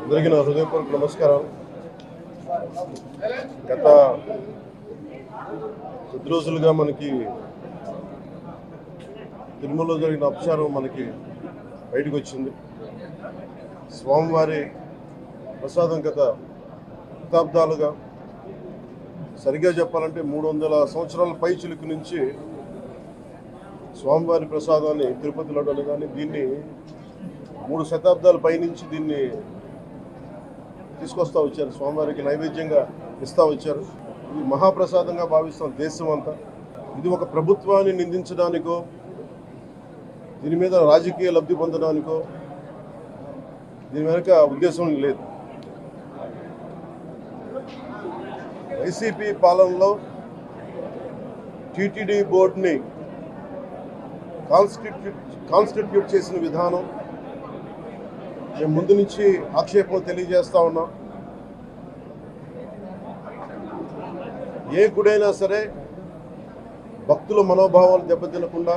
అందరికీ నా హృదయపూర్వక నమస్కారాలు. గత కొద్ది రోజులుగా మనకి తిరుమలలో జరిగిన అపచారం మనకి బయటకు వచ్చింది. స్వామివారి ప్రసాదం గత శతాబ్దాలుగా, సరిగ్గా చెప్పాలంటే 300 సంవత్సరాల పై చిలుకు నుంచి స్వామివారి ప్రసాదాన్ని తిరుపతి లడ్డు కానీ దీన్ని 3 శతాబ్దాల పైనుంచి దీన్ని తీసుకొస్తూ వచ్చారు. స్వామివారికి నైవేద్యంగా ఇస్తూ వచ్చారు. ఇది మహాప్రసాదంగా భావిస్తాం దేశం అంతా. ఇది ఒక ప్రభుత్వాన్ని నిందించడానికో, దీని మీద రాజకీయ లబ్ధి పొందడానికో దీని వెనుక ఉద్దేశం లేదు. వైసీపీ పాలనలో టీటీడీ బోర్డుని కాన్స్టిట్యూట్ చేసిన విధానం మేము ముందు నుంచి ఆక్షేపం తెలియజేస్తూ ఉన్నాం. ఏ గుడైనా సరే భక్తుల మనోభావాలు దెబ్బతినకుండా,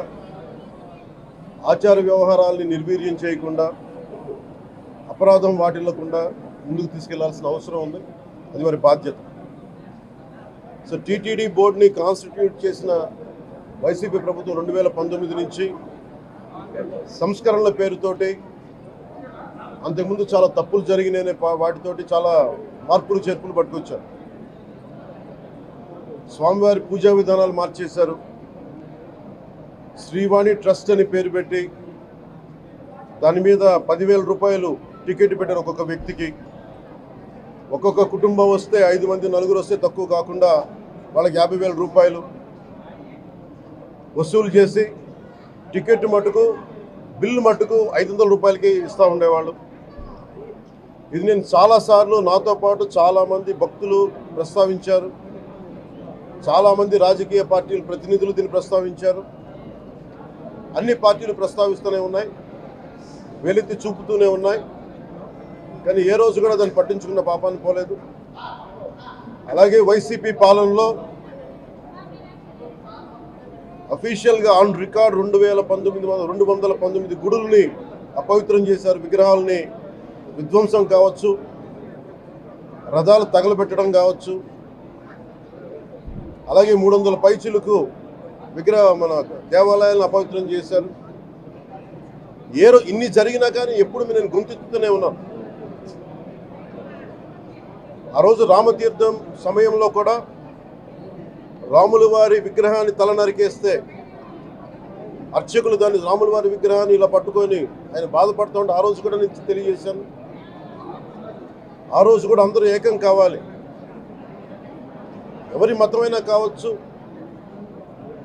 ఆచార వ్యవహారాల్ని నిర్వీర్యం చేయకుండా, అపరాధం వాటిల్లకుండా ముందుకు తీసుకెళ్లాల్సిన అవసరం ఉంది. అది వారి బాధ్యత. సో టీటీడీ బోర్డుని కాన్స్టిట్యూట్ చేసిన వైసీపీ ప్రభుత్వం 2019 నుంచి సంస్కరణల పేరుతోటి, అంతకుముందు చాలా తప్పులు జరిగినాయనే వాటితోటి చాలా మార్పులు చేర్పులు పట్టుకొచ్చారు. స్వామివారి పూజా విధానాలు మార్చేశారు. శ్రీవాణి ట్రస్ట్ అని పేరు పెట్టి దాని మీద 10,000 రూపాయలు టికెట్ పెట్టారు ఒక్కొక్క వ్యక్తికి. ఒక్కొక్క కుటుంబం వస్తే 5 మంది, 4 వస్తే తక్కువ కాకుండా వాళ్ళకి 50,000 రూపాయలు వసూలు చేసి టికెట్ మటుకు, బిల్లు మటుకు 500 రూపాయలకి ఇస్తూ ఉండేవాళ్ళు. ఇది నేను చాలాసార్లు, నాతో పాటు చాలామంది భక్తులు ప్రస్తావించారు. చాలామంది రాజకీయ పార్టీల ప్రతినిధులు దీన్ని ప్రస్తావించారు. అన్ని పార్టీలు ప్రస్తావిస్తూనే ఉన్నాయి, వెలితి చూపుతూనే ఉన్నాయి. కానీ ఏ రోజు కూడా దాన్ని పట్టించుకున్న పాపాన్ని పోలేదు. అలాగే వైసీపీ పాలనలో అఫీషియల్గా ఆన్ రికార్డ్ 219 గుడుల్ని అపవిత్రం చేశారు. విగ్రహాలని విధ్వంసం కావచ్చు, రథాలు తగలబెట్టడం కావచ్చు, అలాగే 300 పైచిలకు మన దేవాలయాలను అపవిత్రం చేశారు. ఇన్ని జరిగినా కానీ ఎప్పుడు నేను గొంతెత్తుతూనే ఉన్నాను. ఆ రోజు రామతీర్థం సమయంలో కూడా రాముల వారి విగ్రహాన్ని తల నరికేస్తే అర్చకులు దాన్ని, రాముల వారి విగ్రహాన్ని ఇలా పట్టుకొని ఆయన బాధపడుతూ ఉంటే ఆ రోజు కూడా నేను తెలియజేశాను. ఆ రోజు కూడా అందరూ ఏకం కావాలి. ఎవరి మతమైనా కావచ్చు,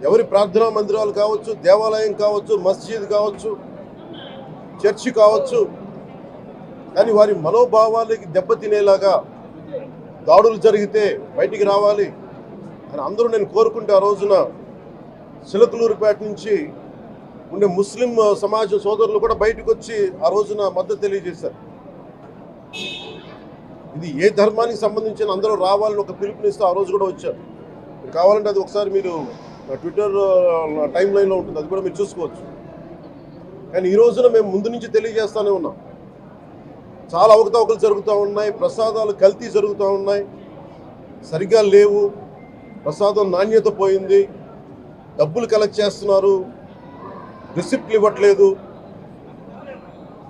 ఎవరి ప్రార్థనా మందిరాలు కావచ్చు, దేవాలయం కావచ్చు, మస్జిద్ కావచ్చు, చర్చి కావచ్చు, కానీ వారి మనోభావాలకి దెబ్బతినేలాగా దాడులు జరిగితే బయటికి రావాలి అని అందరూ నేను కోరుకుంటే, ఆ రోజున చిలకలూరుపేట నుంచి ఉండే ముస్లిం సమాజ సోదరులు కూడా బయటకు వచ్చి ఆ రోజున మద్దతు తెలియజేశారు. ఇది ఏ ధర్మానికి సంబంధించిన అందరూ రావాలని ఒక పిలుపునిస్తూ ఆ రోజు కూడా వచ్చారు. కావాలంటే అది ఒకసారి మీరు ట్విట్టర్ టైం లైన్లో ఉంటుంది, అది కూడా మీరు చూసుకోవచ్చు. కానీ ఈ రోజున మేము ముందు నుంచి తెలియజేస్తూనే ఉన్నాం. చాలా అవకతవకలు జరుగుతూ ఉన్నాయి, ప్రసాదాలు కల్తీ జరుగుతూ ఉన్నాయి, సరిగ్గా లేవు, ప్రసాదం నాణ్యత పోయింది, డబ్బులు కలెక్ట్ చేస్తున్నారు, రిసిప్ట్లు ఇవ్వట్లేదు.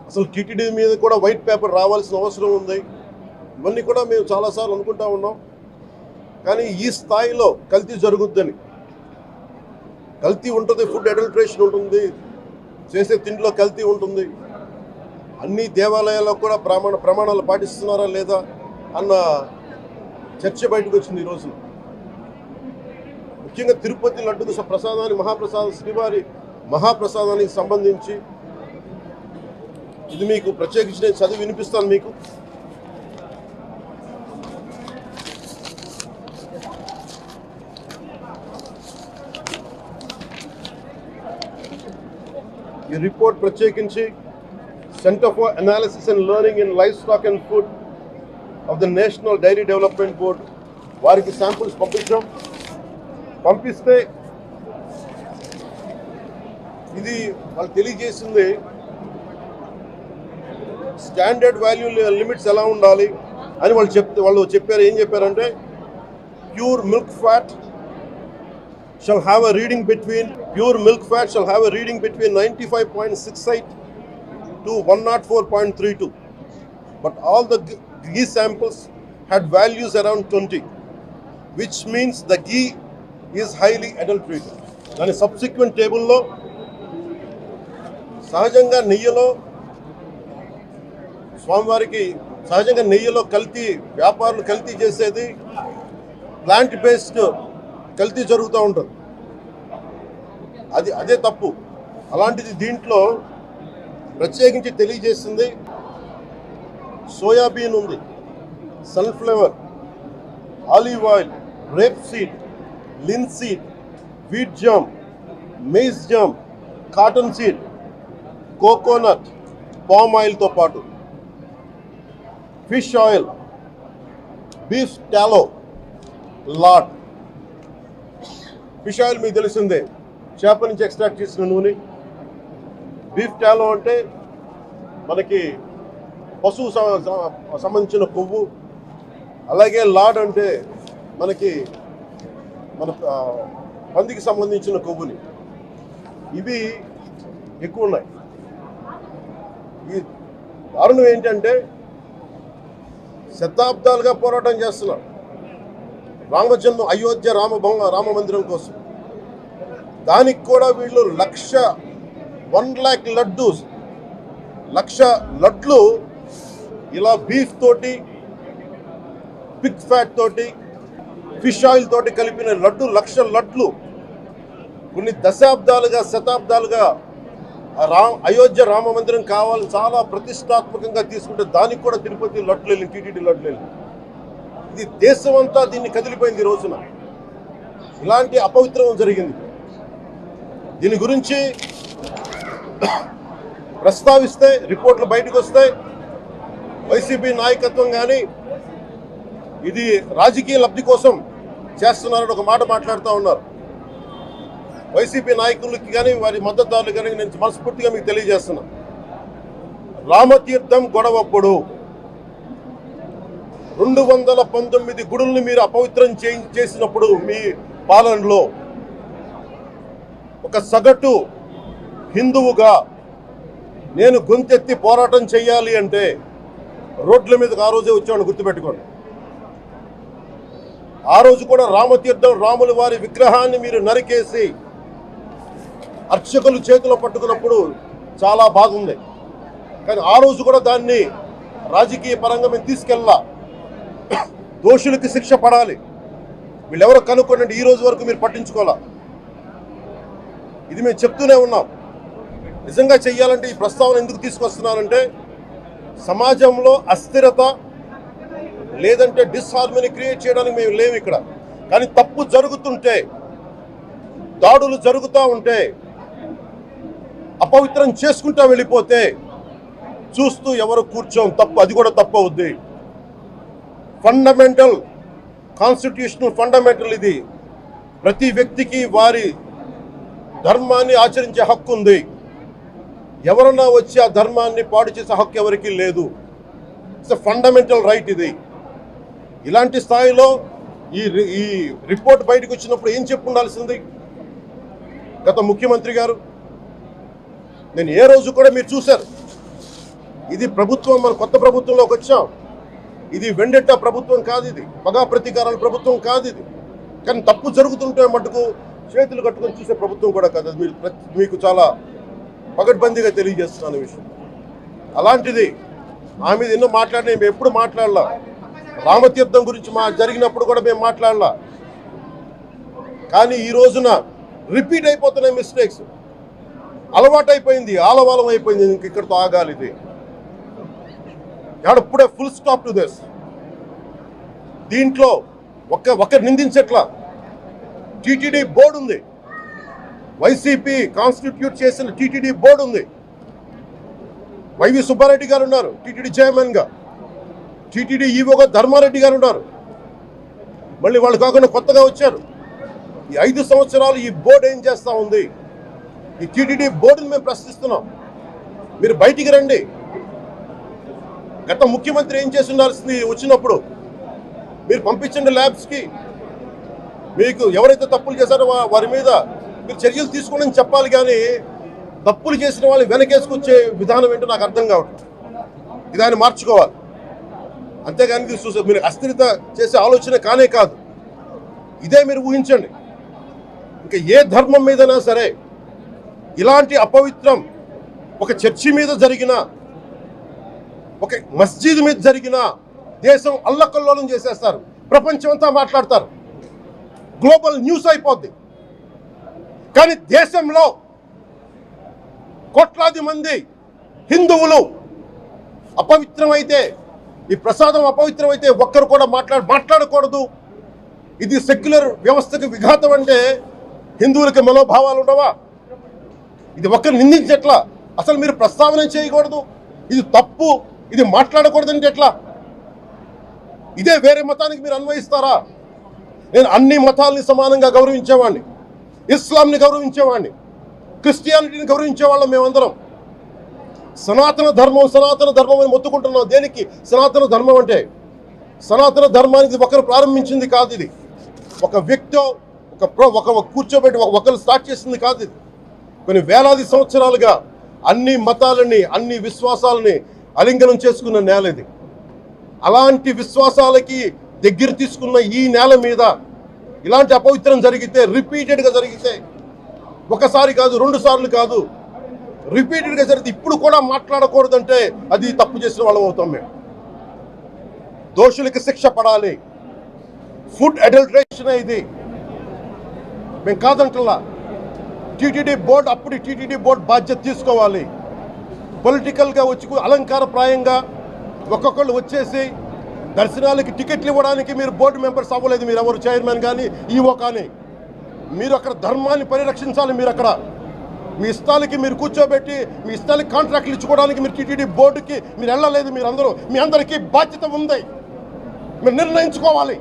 అసలు టీటీడీ మీద కూడా వైట్ పేపర్ రావాల్సిన అవసరం ఉంది. ఇవన్నీ కూడా మేము చాలాసార్లు అనుకుంటా ఉన్నాం. కానీ ఈ స్థాయిలో కల్తీ జరుగుద్దని, కల్తీ ఉంటుంది, ఫుడ్ అడల్ట్రేషన్ ఉంటుంది, చేసే తిండిలో కల్తీ ఉంటుంది, అన్ని దేవాలయాల్లో కూడా ప్రమాణాలు పాటిస్తున్నారా లేదా అన్న చర్చ బయటకు వచ్చింది ఈ రోజున. ముఖ్యంగా తిరుపతి లడ్డుకు ప్రసాదాన్ని, శ్రీవారి మహాప్రసాదానికి సంబంధించి ఇది మీకు ప్రత్యేకించి నేను చదివి వినిపిస్తాను మీకు. ఈ రిపోర్ట్ ప్రత్యేకించి centre for analysis and learning in livestock and food of the national dairy development board వారికి శాంపుల్స్ పంపిస్తే ఇది వాళ్ళు తెలియజేసింది స్టాండర్డ్ వాల్యూ లిమిట్స్ ఎలా ఉండాలి అని వాళ్ళు చెప్పారు. ఏం చెప్పారంటే pure milk fat shall have a reading between 95.68 to 104.32, but all the ghee samples had values around 20, which means the ghee is highly adulterated. దాని సబ్సిక్వెంట్ టేబుల్లో సహజంగా నెయ్యిలో వ్యాపారులు కల్తీ చేసేది ప్లాంట్ బేస్డ్ కల్తీ జరుగుతూ ఉంటుంది. అదే తప్పు. అలాంటిది దీంట్లో ప్రత్యేకించి తెలియజేసింది సోయాబీన్ ఉంది, sunflower, olive oil, rapeseed, linseed, wheat germ, maize germ, cotton seed, coconut, palm ఆయిల్తో పాటు fish oil, beef tallow, lard. Fish oil మీకు తెలిసిందే, చేప నుంచి ఎక్స్ట్రాక్ట్ చేసిన నూనె. బీఫ్ టాలో అంటే మనకి పశువు సంబంధించిన కొవ్వు. అలాగే లాడ్ అంటే మన పందికి సంబంధించిన కొవ్వుని. ఇవి ఎక్కువ ఉన్నాయి. ఈ దారుణం ఏంటంటే శతాబ్దాలుగా పోరాటం చేస్తున్నారు అయోధ్య రామ మందిరం కోసం. దానికి కూడా వీళ్ళు 1,00,000 లడ్లు ఇలా బీఫ్ తోటి, పిగ్ ఫ్యాట్ తోటి, ఫిష్ ఆయిల్ తోటి కలిపిన 1,00,000 లడ్లు కొన్ని శతాబ్దాలుగా అయోధ్య రామ మందిరం కావాలని చాలా ప్రతిష్టాత్మకంగా తీసుకుంటే దానికి కూడా తిరుపతి లడ్లు వెళ్ళి, టీటీడీ లడ్లు వెళ్ళి, ఇది దేశం అంతా దీన్ని కదిలిపోయింది. ఈ రోజున ఇలాంటి అపవిత్రం జరిగింది. దీని గురించి ప్రస్తావిస్తే రిపోర్ట్లు బయటకు వస్తాయి. వైసీపీ నాయకత్వం కానీ ఇది రాజకీయ లబ్ధి కోసం చేస్తున్నారని ఒక మాట మాట్లాడుతూ ఉన్నారు. వైసీపీ నాయకులకి కానీ వారి మద్దతుదారులు కానీ నేను మనస్ఫూర్తిగా మీకు తెలియజేస్తున్నా, రామతీర్థం గొడవప్పుడు 219 గుడుల్ని మీరు అపవిత్రం చేసినప్పుడు మీ పాలనలో ఒక సగటు హిందువుగా నేను గొంతెత్తి పోరాటం చేయాలి అంటే రోడ్ల మీదకి ఆ రోజే వచ్చామని గుర్తుపెట్టుకోండి. ఆ రోజు కూడా రామతీర్థం రాముల వారి విగ్రహాన్ని మీరు నరికేసి అర్చకులు చేతిలో పట్టుకున్నప్పుడు చాలా బాగుంది. కానీ ఆ రోజు కూడా దాన్ని రాజకీయ పరంగా మేము తీసుకెళ్ళా. దోషులకి శిక్ష పడాలి, వీళ్ళెవరో కనుక్కోండి. ఈ రోజు వరకు మీరు పట్టించుకోవాలా. ఇది మేము చెప్తూనే ఉన్నాం. నిజంగా చెయ్యాలంటే ఈ ప్రస్తావన ఎందుకు తీసుకొస్తున్నానంటే సమాజంలో అస్థిరత లేదంటే డిస్హార్మనీ క్రియేట్ చేయడానికి మేము లేవు ఇక్కడ. కానీ తప్పు జరుగుతుంటే, దాడులు జరుగుతూ ఉంటే, అపవిత్రం చేసుకుంటూ వెళ్ళిపోతే చూస్తూ ఎవరు కూర్చోం. తప్పు, అది కూడా తప్పు అవుద్ది. ఫండమెంటల్, కాన్స్టిట్యూషనల్ ఫండమెంటల్ ఇది. ప్రతి వ్యక్తికి వారి ధర్మాన్ని ఆచరించే హక్కు ఉంది. ఎవరన్నా వచ్చి ఆ ధర్మాన్ని పాడు చేసే హక్కు ఎవరికీ లేదు. ఇట్స్ ఎ ఫండమెంటల్ రైట్ ఇది. ఇలాంటి స్థాయిలో ఈ రిపోర్ట్ బయటకు వచ్చినప్పుడు ఏం చెప్పు ఉండాల్సింది గత ముఖ్యమంత్రి గారు? నేను ఏ రోజు కూడా మీరు చూశారు, ఇది ప్రభుత్వం, మన కొత్త ప్రభుత్వంలోకి వచ్చాం. ఇది వెండెట్టా ప్రభుత్వం కాదు, ఇది పగా ప్రతీకారాల ప్రభుత్వం కాదు ఇది. కానీ తప్పు జరుగుతుంటే మటుకు చేతులు కట్టుకొని చూసే ప్రభుత్వం కూడా కాదు. అది మీకు చాలా పగడ్బందీగా తెలియజేస్తున్నాను విషయం. అలాంటిది మా మీద ఎన్నో మాట్లాడినా మేము ఎప్పుడు మాట్లాడలా. రామతీర్థం గురించి జరిగినప్పుడు కూడా మేము మాట్లాడలా. కానీ ఈ రోజున రిపీట్ అయిపోతున్నాయి మిస్టేక్స్. అలవాటైపోయింది, ఆలవాలం అయిపోయింది. ఇంక ఇక్కడితో ఆగాలి. ఇది ఇప్పుడే ఫుల్ స్టాప్ టు దిస్. దీంట్లో ఒకరు నిందించట్లా. టీటీడీ బోర్డు ఉంది, వైసీపీ కాన్స్టిట్యూట్ చేసిన టీటీడీ బోర్డు ఉంది. వైవి సుబ్బారెడ్డి గారు ఉన్నారు టీటీడీ చైర్మన్గా. టీటీడీ ఈవోగా ధర్మారెడ్డి గారు ఉన్నారు. మళ్ళీ వాళ్ళు కాకుండా కొత్తగా వచ్చారు. ఈ 5 సంవత్సరాలు ఈ బోర్డు ఏం చేస్తూ ఉంది? ఈ టీటీడీ బోర్డుని మేము ప్రశ్నిస్తున్నాం. మీరు బయటికి రండి. గత ముఖ్యమంత్రి ఏం చేసి ఉండాల్సింది వచ్చినప్పుడు మీరు పంపించండి ల్యాబ్స్కి, మీకు ఎవరైతే తప్పులు చేశారో వారి మీద మీరు చర్యలు తీసుకోండి అని చెప్పాలి. కానీ తప్పులు చేసిన వాళ్ళు వెనకేసుకొచ్చే విధానం ఏంటో నాకు అర్థం కావట్లేదు. ఇది ఆయన మార్చుకోవాలి. అంతేగాని మీరు అస్థిరత చేసే ఆలోచన కానే కాదు. ఇదే మీరు ఊహించండి. ఇంకా ఏ ధర్మం మీదైనా సరే ఇలాంటి అపవిత్రం ఒక చర్చి మీద జరిగిన, ఒక మస్జిద్ మీద జరిగిన దేశం అల్లకల్లోలం చేసేస్తారు, ప్రపంచం అంతా మాట్లాడతారు, గ్లోబల్ న్యూస్ అయిపోద్ది. కానీ దేశంలో కోట్లాది మంది హిందువులు అపవిత్రమైతే, ఈ ప్రసాదం అపవిత్రమైతే ఒక్కరు కూడా మాట్లాడకూడదు, ఇది సెక్యులర్ వ్యవస్థకు విఘాతం అంటే హిందువులకి మనోభావాలు ఉండవా? ఇది ఒక్కరు నిందించట్లా, అసలు మీరు ప్రస్తావన చేయకూడదు, ఇది తప్పు, ఇది మాట్లాడకూడదంటే ఎట్లా? ఇదే వేరే మతానికి మీరు అన్వయిస్తారా? నేను అన్ని మతాలని సమానంగా గౌరవించేవాడిని, ఇస్లాంని గౌరవించేవాడిని, క్రిస్టియానిటీని గౌరవించేవాళ్ళం మేమందరం. సనాతన ధర్మం అని మొత్తుకుంటున్నాం. దేనికి సనాతన ధర్మం అంటే? సనాతన ధర్మానికి ఒకరు ప్రారంభించింది కాదు. ఇది ఒక వ్యక్తి ఒక కూర్చోబెట్టి ఒకరు స్టార్ట్ చేసింది కాదు. ఇది కొన్ని వేలాది సంవత్సరాలుగా అన్ని మతాలని, అన్ని విశ్వాసాలని అలింగనం చేసుకున్న నేల ఇది. అలాంటి విశ్వాసాలకి దగ్గర తీసుకున్న ఈ నేల మీద ఇలాంటి అపవిత్రం జరిగితే, రిపీటెడ్గా జరిగితే, ఒకసారి కాదు, 2 సార్లు కాదు, రిపీటెడ్గా జరిగితే ఇప్పుడు కూడా మాట్లాడకూడదంటే అది తప్పు చేసిన వాళ్ళం అవుతాం. మేము దోషులకి శిక్ష పడాలి. ఫుడ్ అడల్టరేషన్ ఇది మేము కాదంటలా. టీటీడీ బోర్డు, అప్పుడు టీటీడీ బోర్డు బాధ్యత తీసుకోవాలి. పొలిటికల్గా వచ్చి అలంకారప్రాయంగా ఒక్కొక్కళ్ళు వచ్చేసి దర్శనాలకి టికెట్లు ఇవ్వడానికి మీరు బోర్డు మెంబర్స్ అవ్వలేదు. మీరు ఎవరు చైర్మన్ కానీ ఈవో కానీ, మీరు అక్కడ ధర్మాన్ని పరిరక్షించాలి. మీరు అక్కడ మీ ఇష్టాలకి మీరు కూర్చోబెట్టి మీ ఇష్టాలకి కాంట్రాక్ట్లు ఇచ్చుకోవడానికి మీరు టీటీడీ బోర్డుకి మీరు వెళ్ళలేదు. మీరందరూ, మీ అందరికీ బాధ్యత ఉంది. మీరు నిర్ణయించుకోవాలి.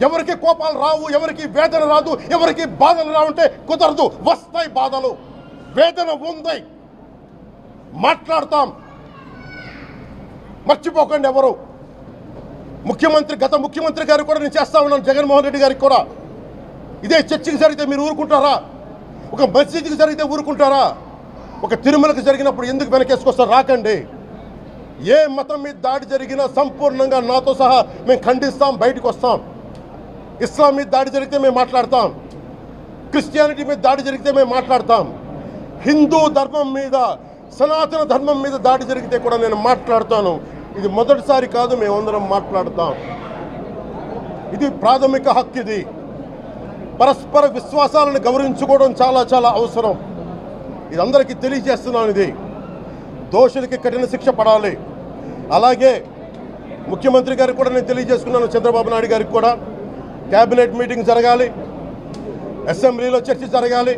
ఎవరికి కోపాలు రావు, ఎవరికి వేదన రాదు, ఎవరికి బాధలు రావంటే కుదరదు. వస్తాయి బాధలు, వేదన ఉంది, మాట్లాడతాం. మర్చిపోకండి ఎవరు. గత ముఖ్యమంత్రి గారు కూడా నేను చేస్తా ఉన్నాను, జగన్మోహన్ రెడ్డి గారికి కూడా. ఇదే చర్చికి జరిగితే మీరు ఊరుకుంటారా? ఒక మసీదుకి జరిగితే ఊరుకుంటారా? ఒక తిరుమలకు జరిగినప్పుడు ఎందుకు వెనకేసుకొస్తారు? రాకండి. ఏ మతం మీద దాడి జరిగినా సంపూర్ణంగా నాతో సహా మేము ఖండిస్తాం, బయటకు వస్తాం. ఇస్లాం మీద దాడి జరిగితే మేము మాట్లాడతాం, క్రిస్టియానిటీ మీద దాడి జరిగితే మేము మాట్లాడతాం, హిందూ ధర్మం మీద, సనాతన ధర్మం మీద దాడి జరిగితే కూడా నేను మాట్లాడతాను. ఇది మొదటిసారి కాదు, మేమందరం మాట్లాడతాం. ఇది ప్రాథమిక హక్కు. ఇది పరస్పర విశ్వాసాలను గౌరవించుకోవడం చాలా చాలా అవసరం. ఇది అందరికీ తెలియజేస్తున్నాను. ఇది దోషులకి కఠిన శిక్ష పడాలి. అలాగే ముఖ్యమంత్రి గారికి కూడా నేను తెలియజేసుకున్నాను, చంద్రబాబు నాయుడు గారికి కూడా క్యాబినెట్ మీటింగ్ జరగాలి, అసెంబ్లీలో చర్చ జరగాలి.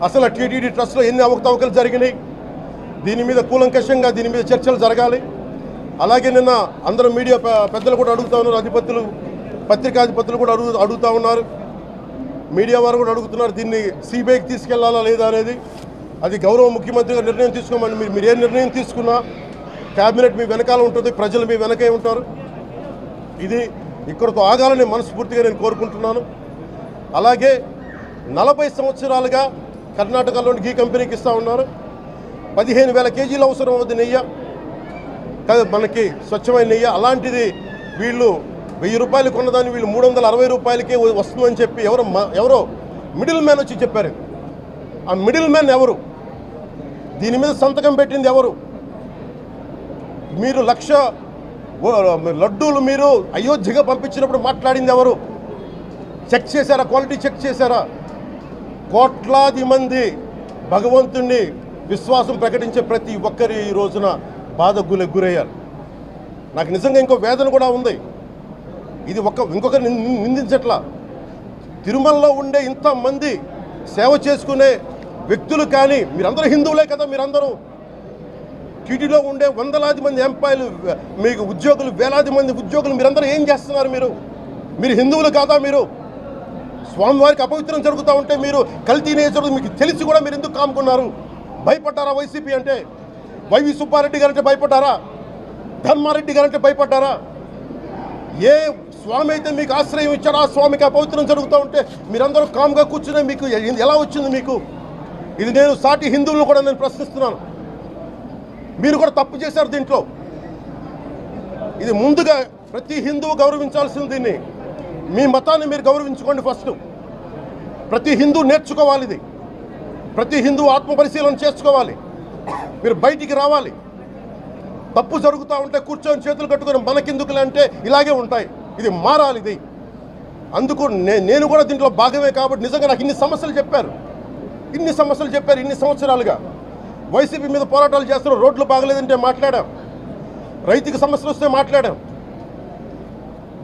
అసలు టీటీడీ ట్రస్ట్లో ఎన్ని అవకతవకలు జరిగినాయి, దీని మీద కూలంకషంగా దీని మీద చర్చలు జరగాలి. అలాగే నిన్న అందరూ మీడియా పెద్దలు కూడా అడుగుతూ ఉన్నారు, పత్రికాధిపతులు కూడా అడుగుతూ ఉన్నారు, మీడియా వారు కూడా అడుగుతున్నారు, దీన్ని సిబిఐకి తీసుకెళ్లాలా లేదా అనేది. అది గౌరవ ముఖ్యమంత్రిగా నిర్ణయం తీసుకోమని. మీరు ఏ నిర్ణయం తీసుకున్నా క్యాబినెట్ మీ వెనకాల ఉంటుంది, ప్రజలు మీ వెనకే ఉంటారు. ఇది ఇక్కడితో ఆగాలని మనస్ఫూర్తిగా నేను కోరుకుంటున్నాను. అలాగే 40 సంవత్సరాలుగా కర్ణాటకలోని గీ కంపెనీకి ఇస్తూ ఉన్నారు. 15,000 కేజీలు అవసరం అవుతుంది నెయ్యి, మనకి స్వచ్ఛమైన నెయ్యి. అలాంటిది వీళ్ళు 1000 రూపాయలు కొన్నదాన్ని వీళ్ళు 360 రూపాయలకే వస్తుందని చెప్పి ఎవరో మిడిల్ మ్యాన్ వచ్చి చెప్పారు. ఆ మిడిల్ మ్యాన్ ఎవరు? దీని మీద సంతకం పెట్టింది ఎవరు? మీరు 1,00,000 లడ్డూలు మీరు అయోధ్యగా పంపించినప్పుడు మాట్లాడింది ఎవరు? చెక్ చేశారా? క్వాలిటీ చెక్ చేశారా? కోట్లాది మంది భగవంతుణ్ణి విశ్వాసం ప్రకటించే ప్రతి ఒక్కరి ఈ రోజున బాధకు గురయ్యారు. నాకు నిజంగా ఇంకో వేదన కూడా ఉంది. ఇది ఇంకొకరు నిందించట్లా. తిరుమలలో ఉండే ఇంతమంది సేవ చేసుకునే వ్యక్తులు కానీ, మీరందరూ హిందువులే కదా, మీరందరూ టీటీలో ఉండే వందలాది మంది ఎంప్లాయీలు, మీకు ఉద్యోగులు, వేలాది మంది ఉద్యోగులు, మీరందరూ ఏం చేస్తున్నారు? మీరు హిందువులు కాదా? మీరు స్వామివారికి అపవిత్రం జరుగుతూ ఉంటే మీరు కల్తీ నేచర్ మీకు తెలిసి కూడా మీరు ఎందుకు కాముకున్నారు? భయపడ్డారా వైసీపీ అంటే? వైవి సుబ్బారెడ్డి గారంటే భయపడ్డారా? ధర్మారెడ్డి గారంటే భయపడ్డారా? ఏ స్వామి అయితే మీకు ఆశ్రయం ఇచ్చారో ఆ స్వామికి అపవిత్రం జరుగుతూ ఉంటే మీరందరూ కామ్గా కూర్చునే మీకు ఎలా వచ్చింది మీకు? ఇది నేను సాటి హిందువులను కూడా నేను ప్రశ్నిస్తున్నాను. మీరు కూడా తప్పు చేశారు దీంట్లో. ఇది ముందుగా ప్రతి హిందువు గౌరవించాల్సింది. దీన్ని మీ మతాన్ని మీరు గౌరవించుకోండి ఫస్ట్. ప్రతి హిందువు నేర్చుకోవాలి ఇది. ప్రతి హిందువు ఆత్మపరిశీలన చేసుకోవాలి. మీరు బయటికి రావాలి. తప్పు జరుగుతూ ఉంటే కూర్చొని చేతులు కట్టుకొని మనకెందుకులే అంటే ఇలాగే ఉంటాయి. ఇది మారాలి. ఇది అందుకు నేను కూడా దీంట్లో భాగమే. కాబట్టి నిజంగా నాకు ఇన్ని సమస్యలు చెప్పారు ఇన్ని సంవత్సరాలుగా. వైసీపీ మీద పోరాటాలు చేస్తున్న రోడ్లు బాగలేదంటే మాట్లాడాం, రైతుకి సమస్యలు వస్తే మాట్లాడాం,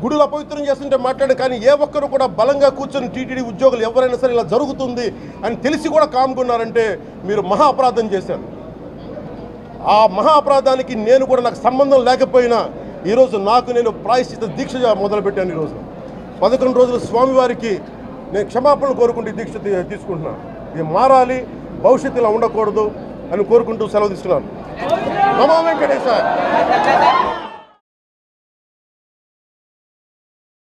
గుడులు అపవిత్రం చేస్తుంటే మాట్లాడాం. కానీ ఏ ఒక్కరు కూడా బలంగా కూర్చొని టీటీడీ ఉద్యోగులు ఎవరైనా సరే ఇలా జరుగుతుంది అని తెలిసి కూడా కామ్గున్నారంటే మీరు మహా అపరాధం చేశారు. ఆ మహా అపరాధానికి నేను కూడా నాకు సంబంధం లేకపోయినా ఈరోజు నేను ప్రాయశ్చిత దీక్ష మొదలుపెట్టాను. ఈరోజు 11 రోజులు స్వామివారికి నేను క్షమాపణలు కోరుకుంటూ దీక్ష తీసుకుంటున్నాను. ఇది మారాలి, భవిష్యత్తు ఇలా ఉండకూడదు అని కోరుకుంటూ సెలవు తీసుకున్నాను. నమో వెంకటేశాయ.